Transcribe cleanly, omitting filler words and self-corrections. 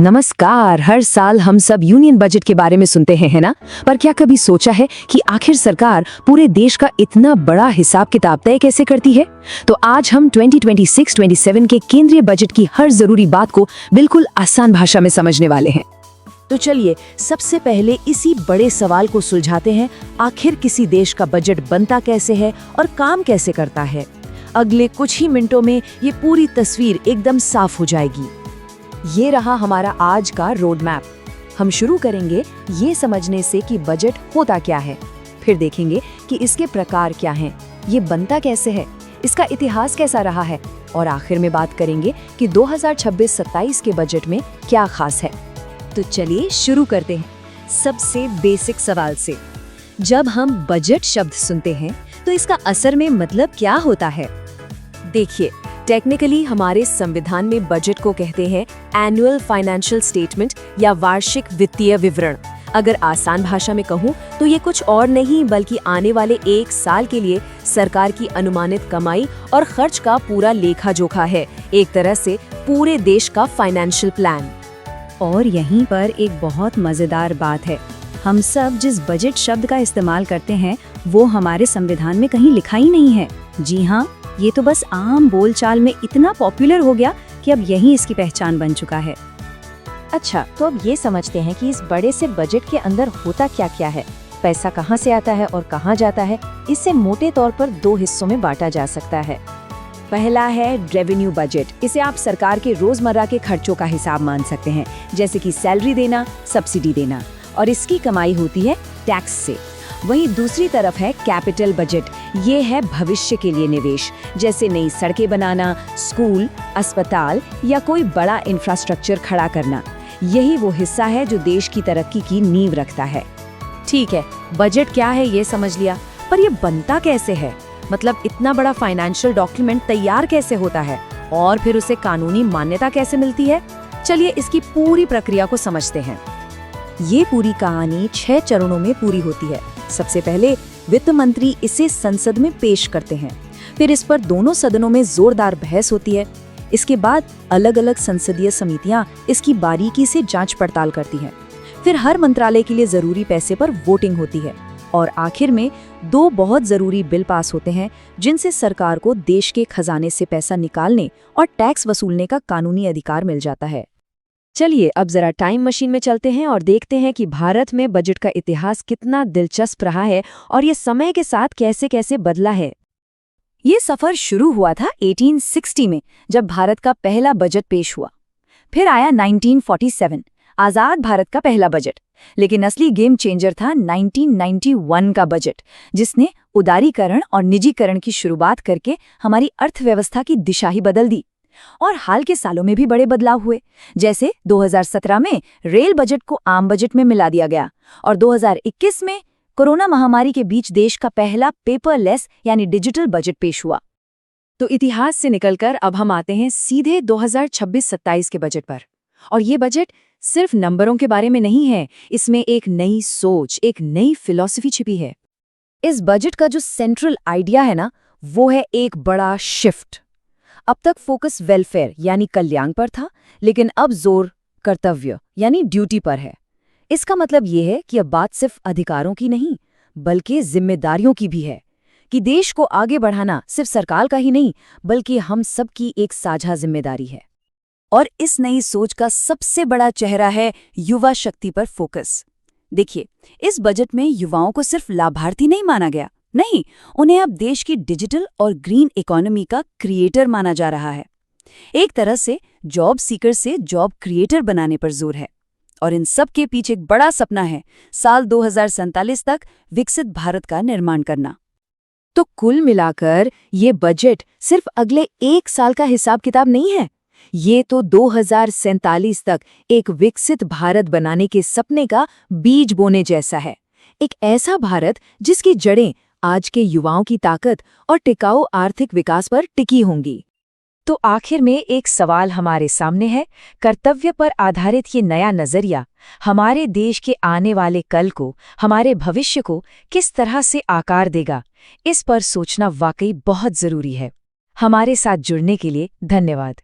नमस्कार। हर साल हम सब यूनियन बजट के बारे में सुनते हैं, है ना? पर क्या कभी सोचा है कि आखिर सरकार पूरे देश का इतना बड़ा हिसाब किताब तय कैसे करती है? तो आज हम 2026-27 के केंद्रीय बजट की हर जरूरी बात को बिल्कुल आसान भाषा में समझने वाले हैं। तो चलिए सबसे पहले इसी बड़े सवाल को सुलझाते हैं। आखिर किसी देश का बजट बनता कैसे है और काम कैसे करता है? अगले कुछ ही मिनटों में ये पूरी तस्वीर एकदम साफ हो जाएगी। ये रहा हमारा आज का रोड मैप। हम शुरू करेंगे ये समझने से कि बजट होता क्या है, फिर देखेंगे कि इसके प्रकार क्या हैं, ये बनता कैसे है, इसका इतिहास कैसा रहा है, और आखिर में बात करेंगे कि 2026-27 के बजट में क्या खास है। तो चलिए शुरू करते हैं सबसे बेसिक सवाल से। जब हम बजट शब्द सुनते हैं तो इसका असर में मतलब क्या होता है? देखिए, टेक्निकली हमारे संविधान में बजट को कहते हैं एनुअल फाइनेंशियल स्टेटमेंट या वार्षिक वित्तीय विवरण। अगर आसान भाषा में कहूँ तो ये कुछ और नहीं बल्कि आने वाले एक साल के लिए सरकार की अनुमानित कमाई और खर्च का पूरा लेखा जोखा है, एक तरह से पूरे देश का फाइनेंशियल प्लान। और यहीं पर एक बहुत मज़ेदार बात है। हम सब जिस बजट शब्द का इस्तेमाल करते हैं वो हमारे संविधान में कहीं लिखा ही नहीं है। जी हाँ, ये तो बस आम बोलचाल में इतना पॉपुलर हो गया कि अब यही इसकी पहचान बन चुका है। अच्छा, तो अब ये समझते हैं कि इस बड़े से बजट के अंदर होता क्या क्या है, पैसा कहाँ से आता है और कहाँ जाता है। इसे मोटे तौर पर दो हिस्सों में बांटा जा सकता है। पहला है रेवेन्यू बजट। इसे आप सरकार के रोजमर्रा के खर्चों का हिसाब मान सकते हैं, जैसे कि सैलरी देना, सब्सिडी देना, और इसकी कमाई होती है टैक्स से। वहीं दूसरी तरफ है कैपिटल बजट। ये है भविष्य के लिए निवेश, जैसे नई सड़कें बनाना, स्कूल, अस्पताल या कोई बड़ा इंफ्रास्ट्रक्चर खड़ा करना। यही वो हिस्सा है जो देश की तरक्की की नींव रखता है। ठीक है, बजट क्या है ये समझ लिया, पर ये बनता कैसे है? मतलब इतना बड़ा फाइनेंशियल डॉक्यूमेंट तैयार कैसे होता है और फिर उसे कानूनी मान्यता कैसे मिलती है? चलिए इसकी पूरी प्रक्रिया को समझते हैं। ये पूरी कहानी 6 चरणों में पूरी होती है। सबसे पहले वित्त मंत्री इसे संसद में पेश करते हैं, फिर इस पर दोनों सदनों में जोरदार बहस होती है। इसके बाद अलग अलग संसदीय समितियां इसकी बारीकी से जांच पड़ताल करती हैं। फिर हर मंत्रालय के लिए जरूरी पैसे पर वोटिंग होती है और आखिर में 2 बहुत जरूरी बिल पास होते हैं, जिनसे सरकार को देश के खजाने से पैसा निकालने और टैक्स वसूलने का कानूनी अधिकार मिल जाता है। चलिए अब जरा टाइम मशीन में चलते हैं और देखते हैं कि भारत में बजट का इतिहास कितना दिलचस्प रहा है और ये समय के साथ कैसे कैसे बदला है। ये सफर शुरू हुआ था 1860 में, जब भारत का पहला बजट पेश हुआ। फिर आया 1947, आजाद भारत का पहला बजट। लेकिन असली गेम चेंजर था 1991 का बजट, जिसने उदारीकरण और निजीकरण की शुरुआत करके हमारी अर्थव्यवस्था की दिशा ही बदल दी। और हाल के सालों में भी बड़े बदलाव हुए, जैसे 2017 में रेल बजट को आम बजट में मिला दिया गया और 2021 में कोरोना महामारी के बीच देश का पहला पेपरलेस यानी डिजिटल बजट पेश हुआ। तो इतिहास से निकलकर अब हम आते हैं सीधे 2026-27 के बजट पर। और ये बजट सिर्फ नंबरों के बारे में नहीं है, इसमें एक नई सोच, एक नई फिलॉसफी छिपी है। इस बजट का जो सेंट्रल आइडिया है ना, वो है एक बड़ा शिफ्ट। अब तक फोकस वेलफेयर यानी कल्याण पर था, लेकिन अब जोर कर्तव्य यानी ड्यूटी पर है। इसका मतलब ये है कि अब बात सिर्फ अधिकारों की नहीं बल्कि जिम्मेदारियों की भी है, कि देश को आगे बढ़ाना सिर्फ सरकार का ही नहीं बल्कि हम सब की एक साझा जिम्मेदारी है। और इस नई सोच का सबसे बड़ा चेहरा है युवा शक्ति पर फोकस। देखिए, इस बजट में युवाओं को सिर्फ लाभार्थी नहीं माना गया, नहीं, उन्हें अब देश की डिजिटल और ग्रीन इकोनॉमी का क्रिएटर माना जा रहा है। एक तरह से जॉब सीकर से जॉब क्रिएटर बनाने पर जोर है। और इन सब के पीछे एक बड़ा सपना है, साल 2047 तक विकसित भारत का निर्माण करना। तो कुल मिलाकर ये बजट सिर्फ अगले एक साल का हिसाब किताब नहीं है, ये तो 2047 तक एक विकसित भारत बनाने के सपने का बीज बोने जैसा है। एक ऐसा भारत जिसकी जड़ें आज के युवाओं की ताकत और टिकाऊ आर्थिक विकास पर टिकी होंगी। तो आखिर में एक सवाल हमारे सामने है, कर्तव्य पर आधारित ये नया नजरिया हमारे देश के आने वाले कल को, हमारे भविष्य को किस तरह से आकार देगा? इस पर सोचना वाकई बहुत जरूरी है। हमारे साथ जुड़ने के लिए धन्यवाद।